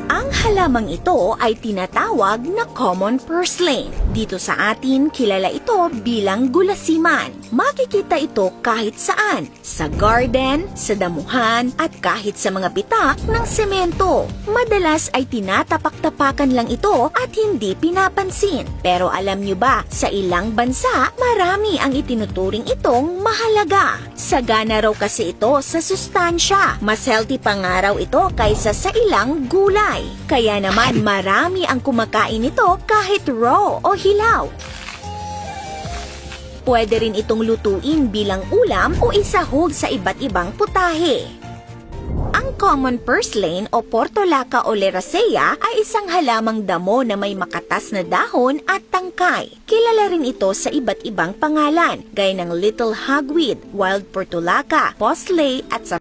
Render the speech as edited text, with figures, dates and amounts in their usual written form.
Ang halamang ito ay tinatawag na common purslane. Dito sa atin, kilala ito bilang gulasiman. Makikita ito kahit saan, sa garden, sa damuhan, at kahit sa mga bitak ng semento. Madalas ay tinatapak-tapakan lang ito at hindi pinapansin. Pero alam nyo ba, sa ilang bansa, marami ang itinuturing itong mahalaga. Sagana raw kasi ito sa sustansya. Mas healthy pa nga raw ito kaysa sa ilang gulay. Kaya naman marami ang kumakain nito kahit raw o hilaw. Pwede rin itong lutuin bilang ulam o isahog sa iba't ibang putahe. Ang common purslane o Portulaca oleracea ay isang halamang damo na may makatas na dahon at tangkay. Kilala rin ito sa iba't ibang pangalan, gaya ng little hogweed, wild portulaca, parsley at sa